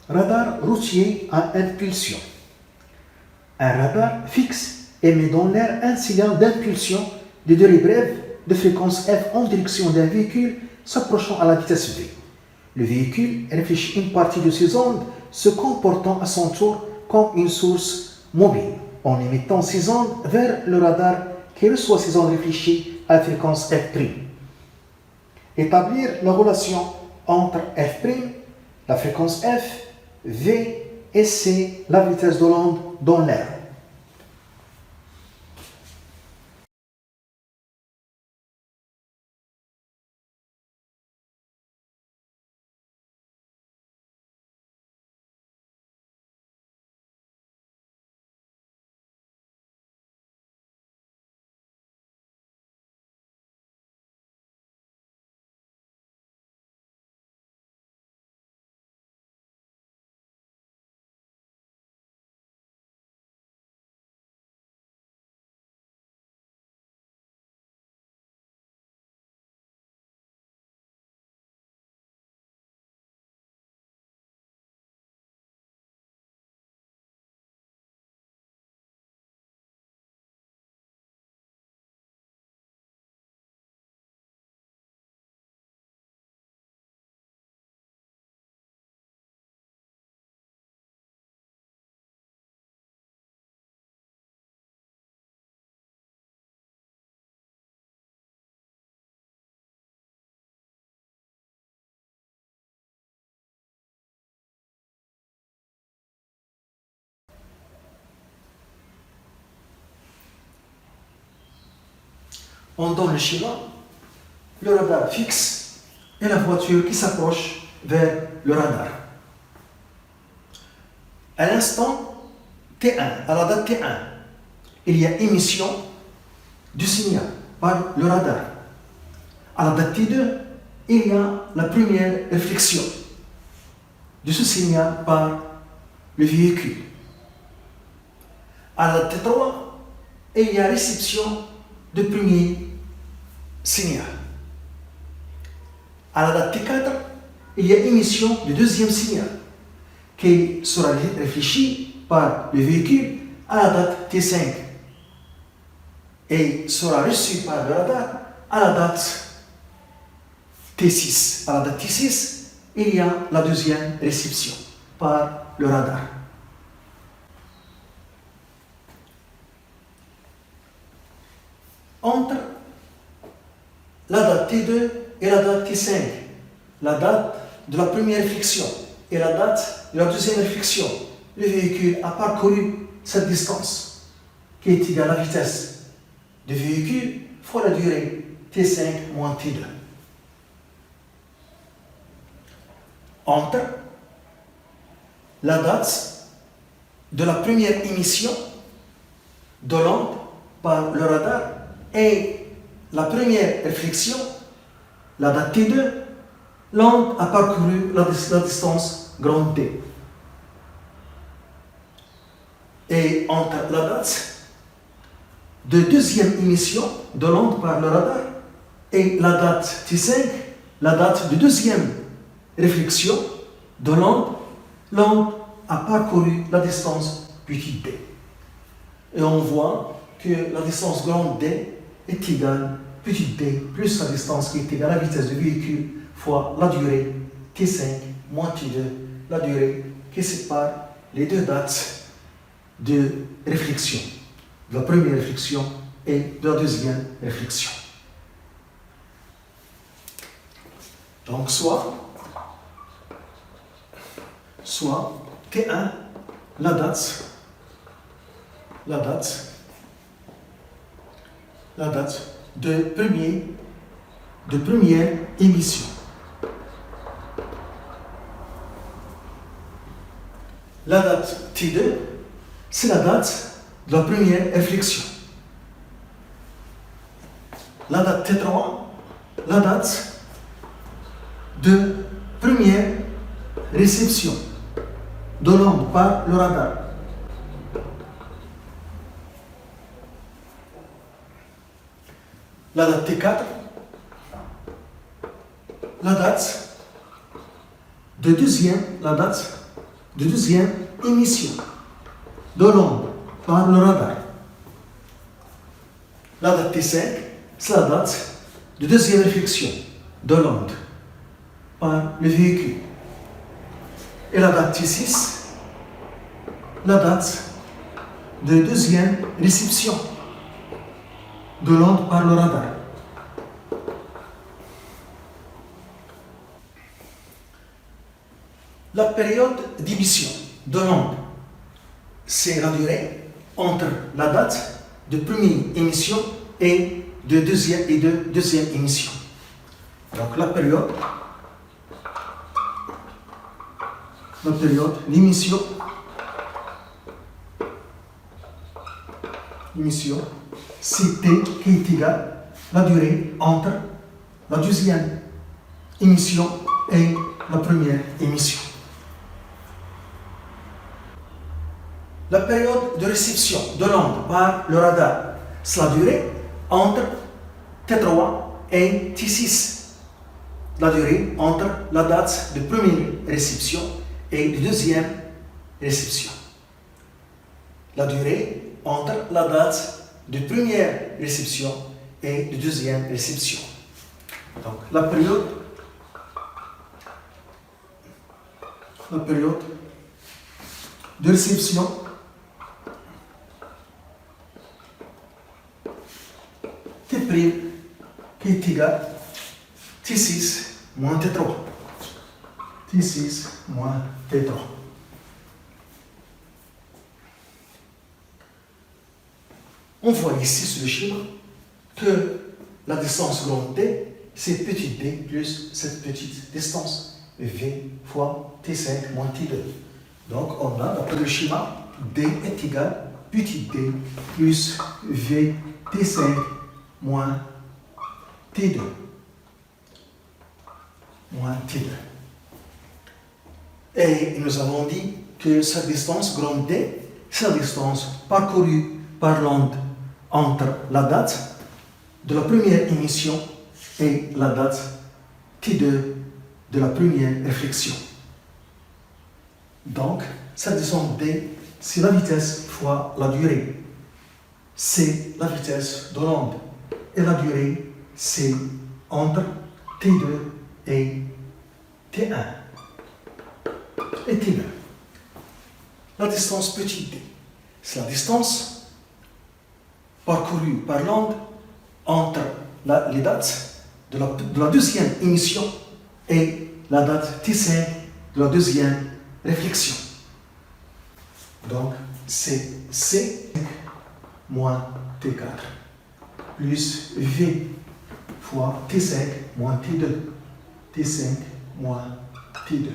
Radar routier à impulsion. Un radar fixe émet dans l'air un signal d'impulsion de durée brève de fréquence f en direction d'un véhicule s'approchant à la vitesse v. Le véhicule réfléchit une partie de ces ondes, se comportant à son tour comme une source mobile, en émettant ces ondes vers le radar qui reçoit ces ondes réfléchies à la fréquence f'. Établir la relation entre f', la fréquence f, v et c, la vitesse de l'onde dans l'air. On donne le schéma, le radar fixe et la voiture qui s'approche vers le radar. À l'instant T1, à la date T1, il y a émission du signal par le radar. À la date T2, il y a la première réflexion de ce signal par le véhicule. À la date T3, il y a réception de premier signal. À la date T4, il y a émission du deuxième signal qui sera réfléchi par le véhicule à la date T5 et sera reçu par le radar à la date T6. À la date T6, il y a la deuxième réception par le radar. Entre la date T2 et la date T5, la date de la première réflexion et la date de la deuxième réflexion, le véhicule a parcouru cette distance qui est égale à la vitesse du véhicule fois la durée T5 moins T2. Entre la date de la première émission de l'onde par le radar et la première réflexion, la date T2, l'onde a parcouru la distance grande T. Et entre la date de deuxième émission de l'onde par le radar et la date T5, la date de deuxième réflexion de l'onde, l'onde a parcouru la distance petite d. Et on voit que la distance grande d est égale petite d plus la distance qui est égale à la vitesse du véhicule fois la durée T5 moins T2, la durée qui sépare les deux dates de réflexion, de la première réflexion et de la deuxième réflexion. Donc soit T1, la date de première émission. La date T2, c'est la date de la première réflexion. La date T3, la date de première réception de l'onde par le radar. La date T4, la date de deuxième de deuxième émission de l'onde par le radar. La date T5, c'est la date de deuxième réflexion de l'onde par le véhicule. Et la date T6, la date de deuxième réception de l'onde par le radar. La période d'émission de l'onde, c'est la durée entre la date de première émission et de deuxième émission. Donc la période d'émission, c'est T qui est égal à la durée entre la deuxième émission et la première émission. La période de réception de l'onde par le radar, c'est la durée entre T3 et T6. La durée entre la date de première réception et de deuxième réception. La durée entre la date de première réception et de deuxième réception. Donc, la période de réception T' qui est égal à T6 moins T3. T6 moins T3. On voit ici sur le schéma que la distance grande T, c'est petit d plus cette petite distance, V fois T5 moins T2. Donc on a, d'après le schéma, D est égal à petit d plus V T5 moins T2. Moins T2. Et nous avons dit que cette distance grande D, c'est la distance parcourue par l'onde entre la date de la première émission et la date T2 de la première réflexion. Donc, cette distance D, c'est la vitesse fois la durée. C'est la vitesse de l'onde. Et la durée, c'est entre T2 et T1. Et T2. La distance petit d, c'est la distance parcourue par l'onde entre les dates de la deuxième émission et la date T5 de la deuxième réflexion. Donc, c'est C moins T4 plus V fois T5 moins T2. T5 moins T2.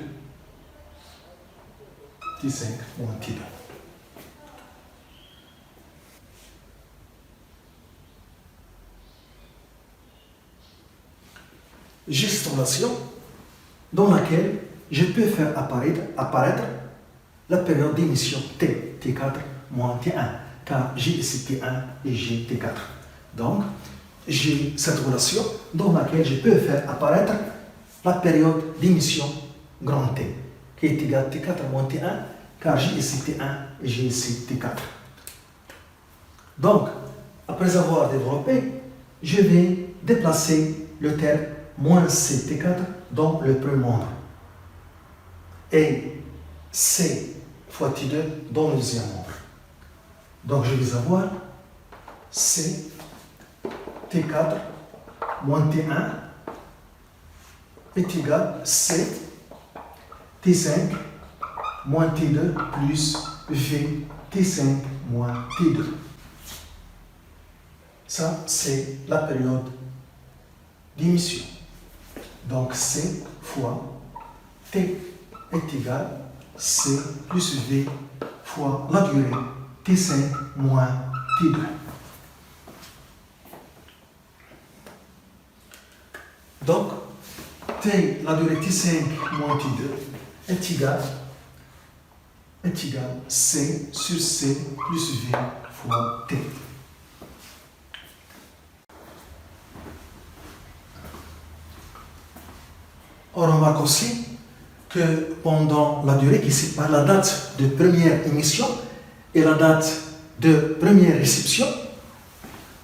T5 moins T2. Gestion dans laquelle je peux faire apparaître la période d'émission T, T4 moins T1, car j'ai ici T1 et j'ai T4. Donc, j'ai cette relation dans laquelle je peux faire apparaître la période d'émission grand T, qui est égale à T4 moins T1, car j'ai ici T1 et j'ai ici T4. Donc, après avoir développé, je vais déplacer le terme moins CT4 dans le premier membre et C fois T2 dans le deuxième membre. Donc, je vais avoir C T4 moins T1 est égal à C T5 moins T2 plus V T5 moins T2. Ça, c'est la période d'émission. Donc, C fois T est égal à C plus V fois la durée T5 moins T2. Donc, T, la durée T5 moins T2 est égal à C sur C plus V fois T. On remarque aussi que pendant la durée qui sépare la date de première émission et la date de première réception,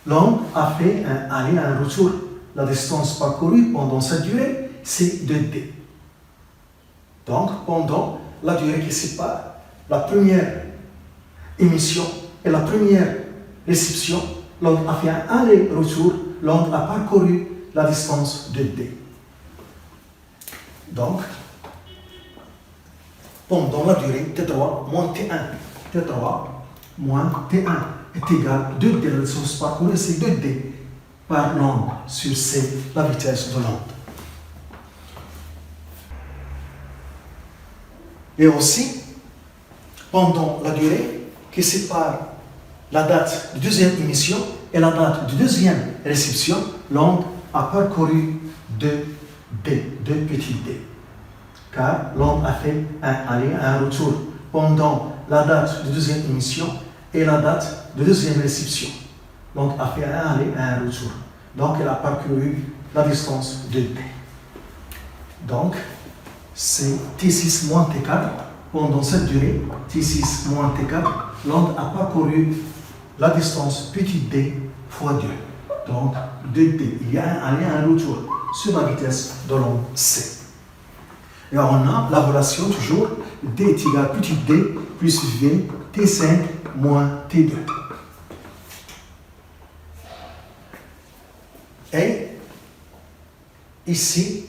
l'homme a fait un aller et un retour. La distance parcourue pendant cette durée, c'est 2D. Donc, pendant la durée qui sépare la première émission et la première réception, l'homme a fait un aller-retour, l'homme a parcouru la distance de D. Donc, pendant la durée, T3 moins T1, T3 moins T1 est égal à 2D. La distance parcourue, c'est 2D par l'onde sur C, la vitesse de l'onde. Et aussi, pendant la durée qui sépare la date de deuxième émission et la date de deuxième réception, l'onde a parcouru 2D, 2 petits d. Car l'onde a fait un aller, un retour pendant la date de deuxième émission et la date de deuxième réception. L'onde a fait un aller, un retour. Donc, elle a parcouru la distance de D. Donc, c'est T6 moins T4. Pendant cette durée, T6 moins T4, l'onde a parcouru la distance petit d fois 2. Donc, 2d. Il y a un aller, un retour sur la vitesse de l'onde C. Et on a la relation toujours d est égal à petit d plus v, T5 moins T2. Et ici,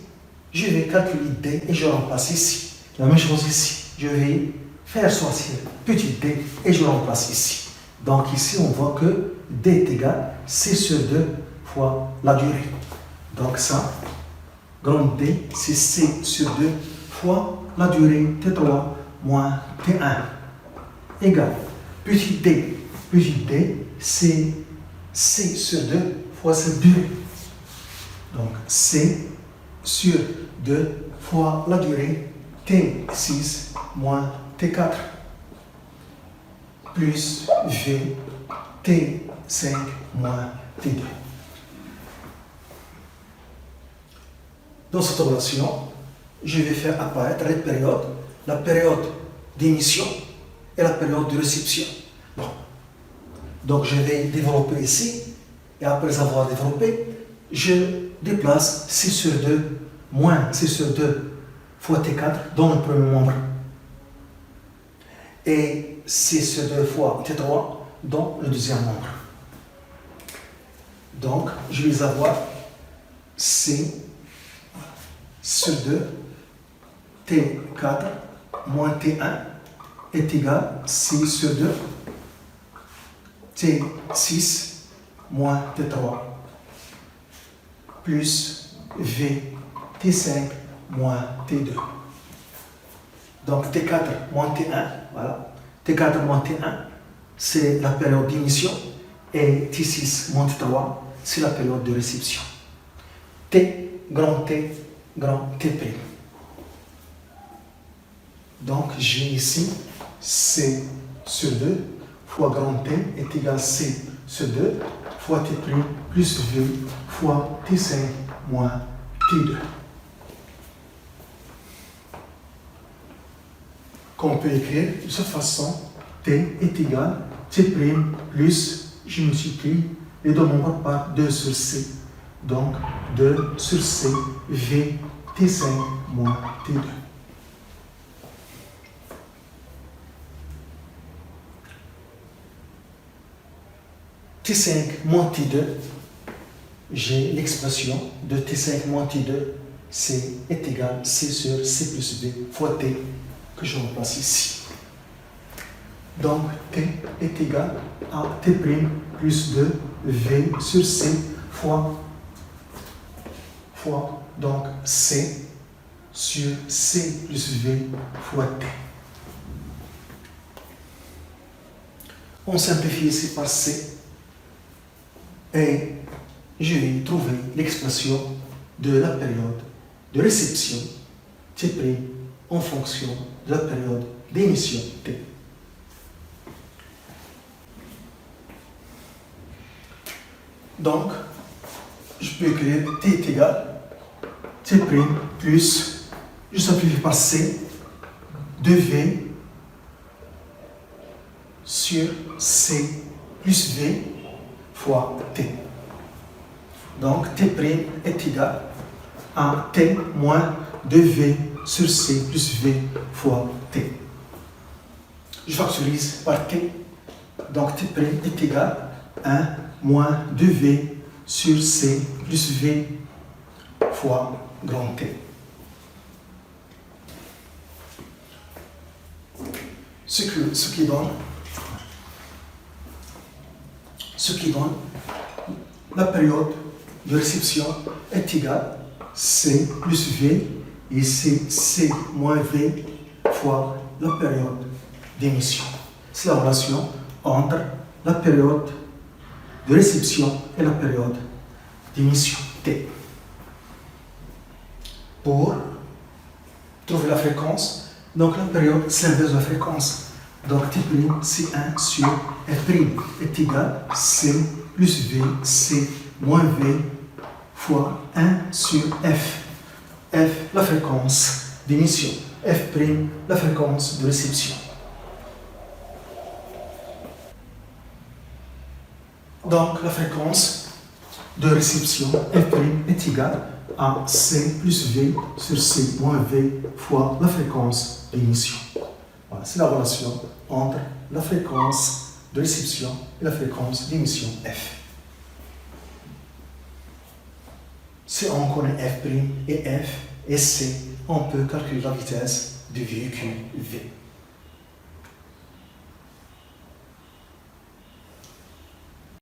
je vais calculer d et je remplace ici. La même chose ici. Je vais faire sortir petit d et je remplace ici. Donc ici, on voit que d est égal à c sur 2 fois la durée. Donc ça, grand D, c'est c sur 2 fois la durée T3 moins T1 égale petit d, c'est c sur 2 fois cette durée. Donc c sur 2 fois la durée T6 moins T4 plus V T5 moins T2. Dans cette relation, je vais faire apparaître les périodes, la période d'émission et la période de réception. Bon. Donc je vais développer ici, et après avoir développé, je déplace C sur 2 moins C sur 2 fois T4 dans le premier membre et C sur 2 fois T3 dans le deuxième membre. Donc, je vais avoir C sur 2 T4 moins T1 est égal à C sur 2 T6 moins T3 plus V T5 moins T2. Donc T4 moins T1, voilà. T4 moins T1, c'est la période d'émission et T6 moins T3, c'est la période de réception. T, grand T, grand T'. Donc j'ai ici C sur 2 fois grand T est égal à C sur 2 fois T' plus V fois T5 moins T2. Qu'on peut écrire de cette façon, T est égal à T' plus, je multiplie les deux nombres par 2 sur C. Donc 2 sur C, V, T5 moins T2. T5 moins T2, j'ai l'expression de T5 moins T2, C est égal à C sur C plus V fois T, que je remplace ici. Donc, T est égal à T' plus 2 V sur C fois, donc C sur C plus V fois T. On simplifie ici par C et je vais trouver l'expression de la période de réception T' en fonction de la période d'émission T. Donc, je peux écrire T est égal à T' plus je simplifie par C de V sur C plus V fois T. Donc, T' est égal à T moins 2V sur C plus V fois T. Je factorise par T. Donc, T' est égal à 1 moins 2V sur C plus V fois grand T. Ce qui donne la période de réception est égale C plus V et C moins V fois la période d'émission. C'est la relation entre la période de réception et la période d'émission T. Pour trouver la fréquence, donc la période c'est l'inverse de la fréquence. Donc T' C1 sur F' est égal à C plus V, C moins V fois 1 sur F. F, la fréquence d'émission. F', la fréquence de réception. Donc la fréquence de réception F' est égale à C plus V sur C moins V fois la fréquence d'émission. Voilà, c'est la relation entre la fréquence de réception et la fréquence d'émission F. Si on connaît F' et F et C, on peut calculer la vitesse du véhicule V.